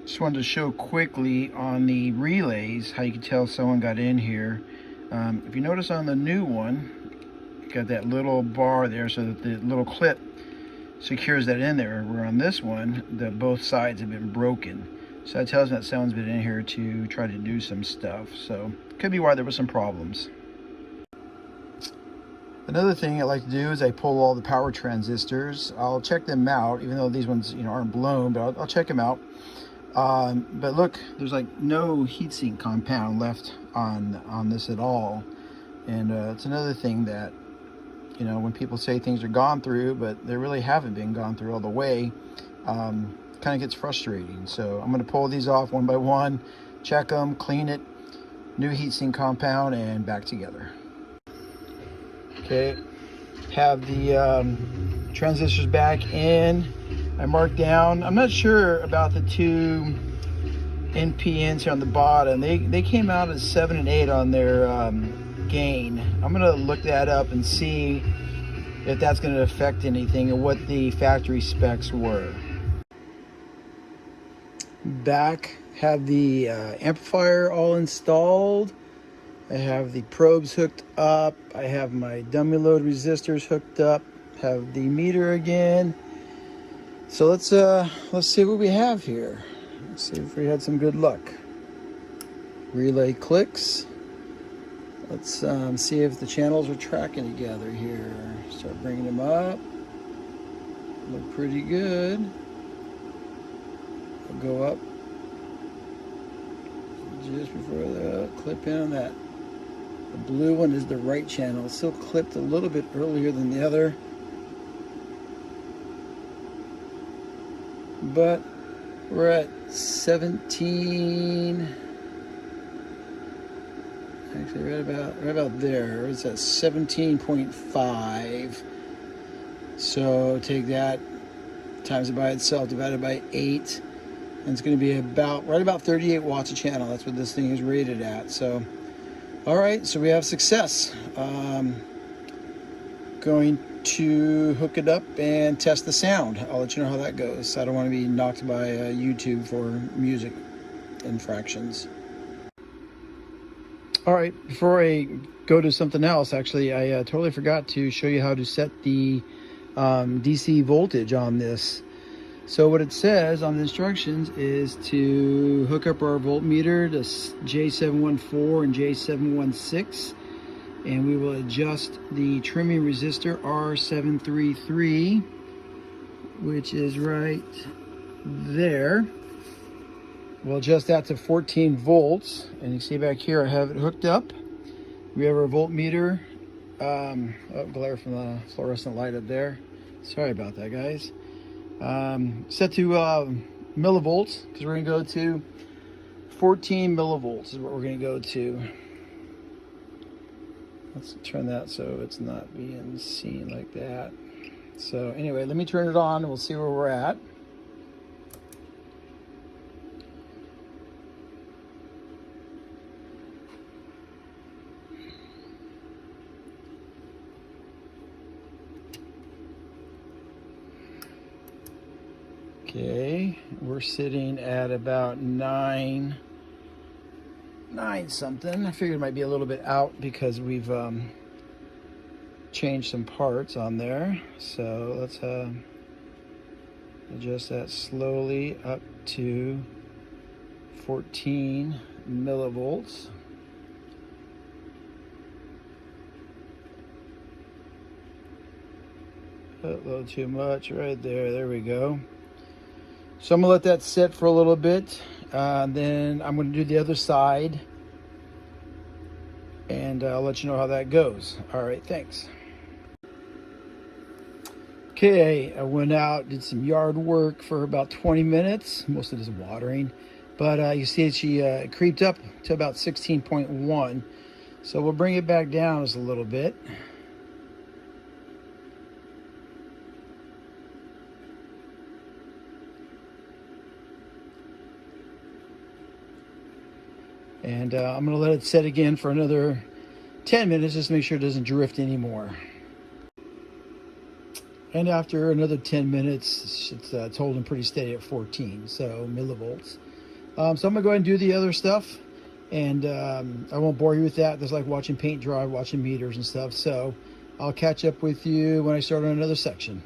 Just wanted to show quickly on the relays how you can tell someone got in here. If you notice on the new one, you got that little bar there so that the little clip secures that in there, where on this one, both sides have been broken. So that tells me that someone's been in here to try to do some stuff. So could be why there was some problems. Another thing I like to do is I pull all the power transistors. I'll check them out, even though these ones aren't blown, but I'll check them out. But look, there's like no heatsink compound left on this at all. And it's another thing that, when people say things are gone through, but they really haven't been gone through all the way, kind of gets frustrating. So I'm going to pull these off one by one, check them, clean it, new heatsink compound, and back together. Okay, have the transistors back in. I marked down. I'm not sure about the two NPNs here on the bottom. They came out as 7 and 8 on their gain. I'm gonna look that up and see if that's going to affect anything and what the factory specs were. Back, have the amplifier all installed. I have the probes hooked up. I have my dummy load resistors hooked up. Have the meter again. So let's see what we have here. Let's see if we had some good luck. Relay clicks. Let's see if the channels are tracking together here. Start bringing them up. Look pretty good. I'll go up just before the clip in on that. The blue one is the right channel. It's still clipped a little bit earlier than the other. But we're at 17. Actually, right about there. It's at 17.5. So take that, times it by itself, divided by 8. And it's going to be right about 38 watts a channel. That's what this thing is rated at. So, all right, so we have success. Going to hook it up and test the sound. I'll let you know how that goes. I don't want to be knocked by YouTube for music infractions. All right, before I go to something else, actually, I totally forgot to show you how to set the DC voltage on this. So what it says on the instructions is to hook up our voltmeter to J714 and J716, and we will adjust the trimming resistor R733, which is right there. We'll adjust that to 14 volts, and you see back here I have it hooked up. We have our voltmeter. Glare from the fluorescent light up there. Sorry about that, guys. Set to millivolts, because we're going to go to 14 millivolts is what we're going to go to. Let's turn that so it's not being seen like that. So anyway, let me turn it on and we'll see where we're at. Okay, we're sitting at about 9 something. I figured it might be a little bit out because we've changed some parts on there. So let's adjust that slowly up to 14 millivolts. A little too much right there. There we go. So I'm going to let that sit for a little bit. Then I'm going to do the other side. And I'll let you know how that goes. All right, thanks. Okay, I went out, did some yard work for about 20 minutes. Most of it is watering. But you see she creeped up to about 16.1. So we'll bring it back down just a little bit. And I'm going to let it set again for another 10 minutes just to make sure it doesn't drift anymore. And after another 10 minutes, it's holding pretty steady at 14, so millivolts. So I'm gonna go ahead and do the other stuff, and I won't bore you with that. That's like watching paint dry, watching meters and stuff. So I'll catch up with you when I start on another section.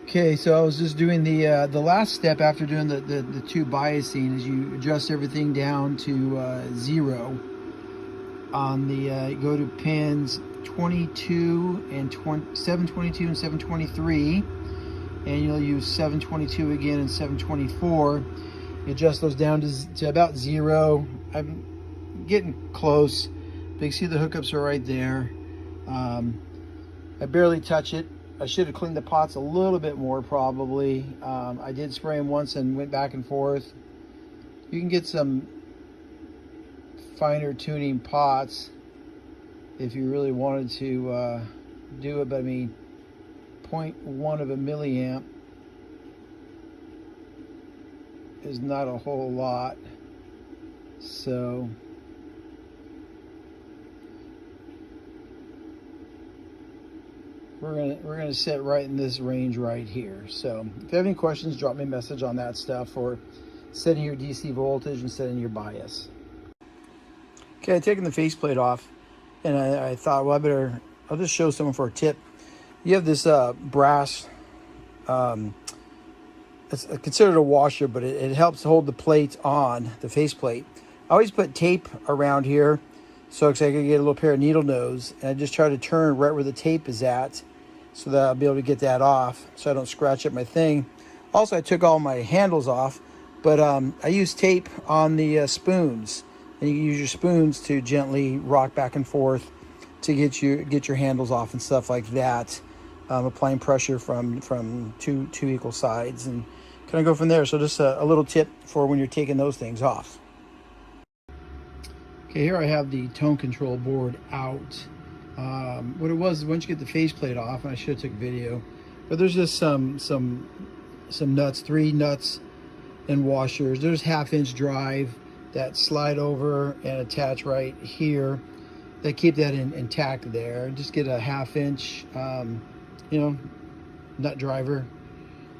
Okay, so I was just doing the last step after doing the two biasing is you adjust everything down to 0 on the go to pins 22 and 722 and 723, and you'll use 722 again and 724. You adjust those down to about 0. I'm getting close, but you see the hookups are right there. I barely touch it. I should have cleaned the pots a little bit more probably. I did spray them once and went back and forth. You can get some finer tuning pots if you really wanted to do it, but I mean 0.1 of a milliamp is not a whole lot, so we're gonna sit right in this range right here. So if you have any questions, drop me a message on that stuff, or setting your DC voltage and setting your bias. Okay, I've taken the faceplate off, and I thought, well, I'll just show someone for a tip. You have this brass, it's considered a washer, but it helps hold the plate on, the faceplate. I always put tape around here so I can get a little pair of needle nose, and I just try to turn right where the tape is at so that I'll be able to get that off so I don't scratch up my thing. Also, I took all my handles off, but I use tape on the spoons, and you can use your spoons to gently rock back and forth to get your handles off and stuff like that. Applying pressure from two equal sides, and kind of go from there. So just a little tip for when you're taking those things off. Okay, here I have the tone control board out. What it was is once you get the faceplate off, and I should have took a video, but there's just some nuts, 3 nuts and washers. There's 1/2-inch drive that slide over and attach right here. They keep that intact there. Just get a 1/2-inch, nut driver,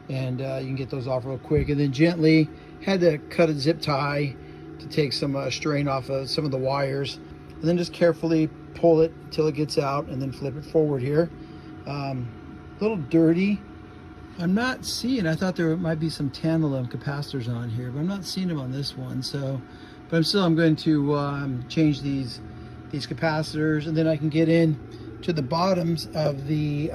and you can get those off real quick. And then gently had to cut a zip tie to take some strain off of some of the wires, and then just carefully pull it till it gets out, and then flip it forward here. A little dirty. I'm not seeing, I thought there might be some tantalum capacitors on here, but I'm not seeing them on this one. So, but I'm going to change these capacitors, and then I can get in to the bottoms of the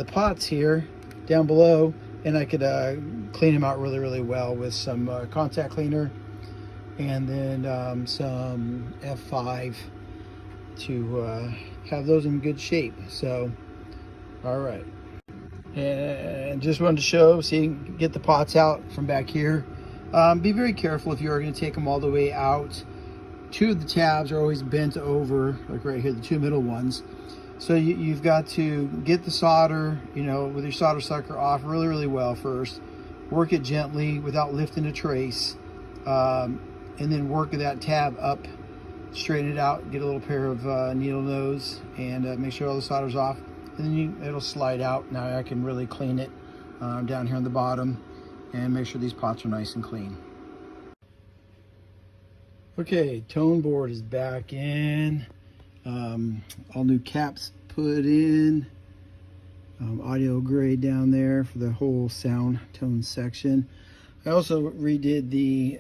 pots here down below, and I could clean them out really well with some contact cleaner, and then some F5 to have those in good shape. So, all right. And just wanted to show, so you can get the pots out from back here. Be very careful if you're going to take them all the way out. 2 of the tabs are always bent over, like right here, the 2 middle ones. So you've got to get the solder, with your solder sucker off really well first. Work it gently without lifting a trace, and then work that tab up, straighten it out, get a little pair of needle nose, and make sure all the solder's off. And then it'll slide out. Now I can really clean it down here on the bottom and make sure these pots are nice and clean. Okay, tone board is back in. All new caps put in. Audio grade down there for the whole sound tone section. I also redid the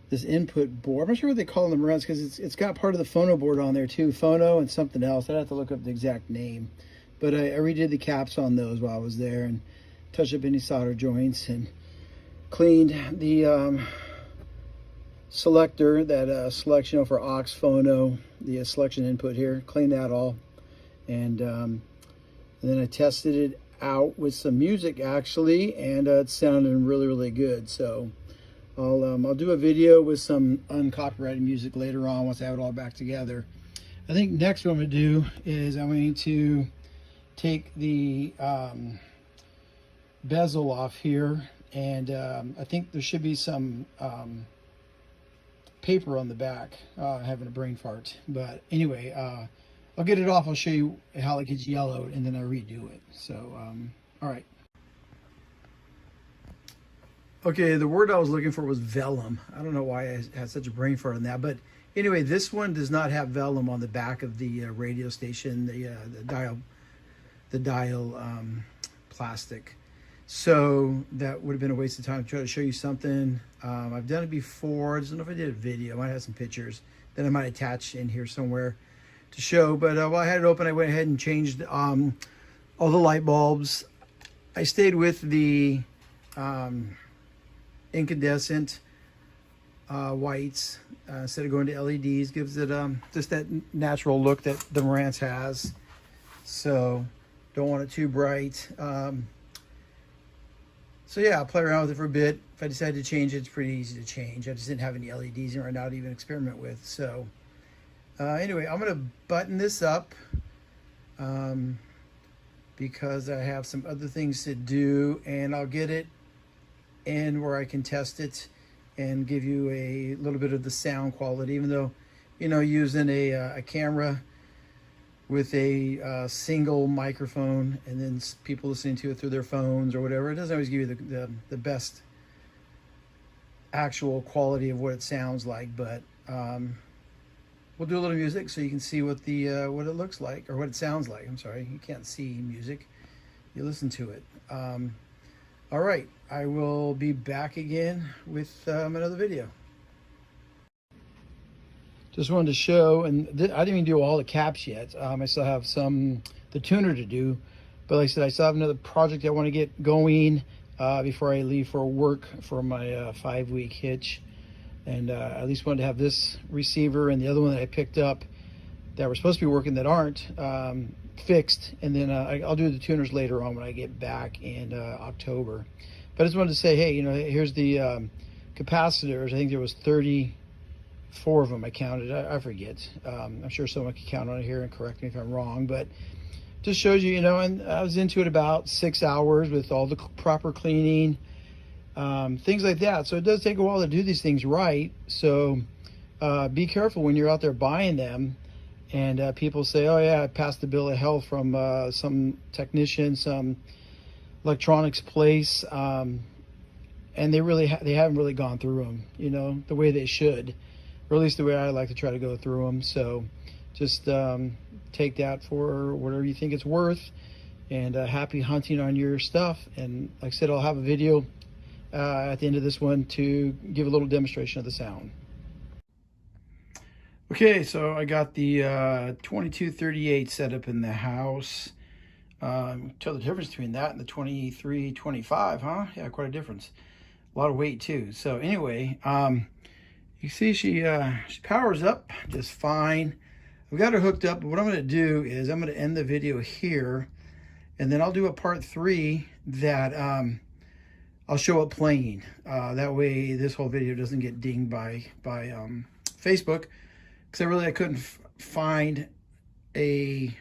this input board. I'm not sure what they call them, Marantz, because it's got part of the phono board on there too. Phono and something else. I'd have to look up the exact name. But I redid the caps on those while I was there, and touched up any solder joints, and cleaned the selector, that selection for aux phono, the selection input here. Cleaned that all, and then I tested it out with some music actually, and it sounded really good. So I'll do a video with some uncopyrighted music later on once I have it all back together. I think next what I'm going to do is I'm going to take the bezel off here, and I think there should be some paper on the back. Having a brain fart, but anyway, I'll get it off. I'll show you how it gets yellowed, and then I redo it. So all right. Okay, the word I was looking for was vellum. I don't know why I had such a brain fart on that, but anyway, this one does not have vellum on the back of the radio station, the dial plastic. So that would have been a waste of time to try to show you something. I've done it before. I don't know if I did a video. I might have some pictures that I might attach in here somewhere to show. But while I had it open, I went ahead and changed all the light bulbs. I stayed with the incandescent whites instead of going to LEDs. Gives it just that natural look that the Marantz has. So don't want it too bright. So yeah, I'll play around with it for a bit. If I decide to change it, it's pretty easy to change. I just didn't have any LEDs in right now to even experiment with. So anyway, I'm gonna button this up because I have some other things to do, and I'll get it in where I can test it and give you a little bit of the sound quality, even though, you know, using a camera with a single microphone and then people listening to it through their phones or whatever, it doesn't always give you the best actual quality of what it sounds like. But we'll do a little music so you can see what what it looks like, or what it sounds like. I'm sorry, you can't see music, you listen to it. All right, I will be back again with another video. Just wanted to show, and I didn't even do all the caps yet. I still have the tuner to do, but like I said, I still have another project I want to get going before I leave for work for my 5-week hitch. And I at least wanted to have this receiver and the other one that I picked up that were supposed to be working that aren't fixed. And then I'll do the tuners later on when I get back in October. But I just wanted to say, hey, you know, here's the capacitors. I think there was 34 of them I counted. I forget. I'm sure someone can count on it here and correct me if I'm wrong, but just shows you, you know, and I was into it about 6 hours with all the proper cleaning, things like that. So it does take a while to do these things right. So be careful when you're out there buying them and people say, oh yeah, I passed the bill of health from some technician, some electronics place, and they haven't really gone through them, you know, the way they should. Or at least the way I like to try to go through them. So just take that for whatever you think it's worth, and happy hunting on your stuff. And like I said, I'll have a video at the end of this one to give a little demonstration of the sound. Okay, so I got the 2238 set up in the house. Tell the difference between that and the 2325, huh? Yeah, quite a difference. A lot of weight too. So anyway, you see she powers up just fine. I've got her hooked up, but what I'm going to do is I'm going to end the video here, and then I'll do a part 3 that I'll show it playing. That way this whole video doesn't get dinged by Facebook, because I couldn't find a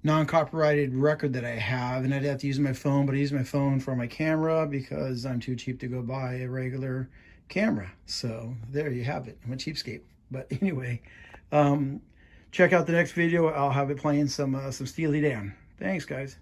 non-copyrighted record that I have, and I'd have to use my phone, but I use my phone for my camera because I'm too cheap to go buy a regular camera. So there you have it. I'm a cheapskate. But anyway, check out the next video. I'll have it playing some Steely Dan. Thanks, guys.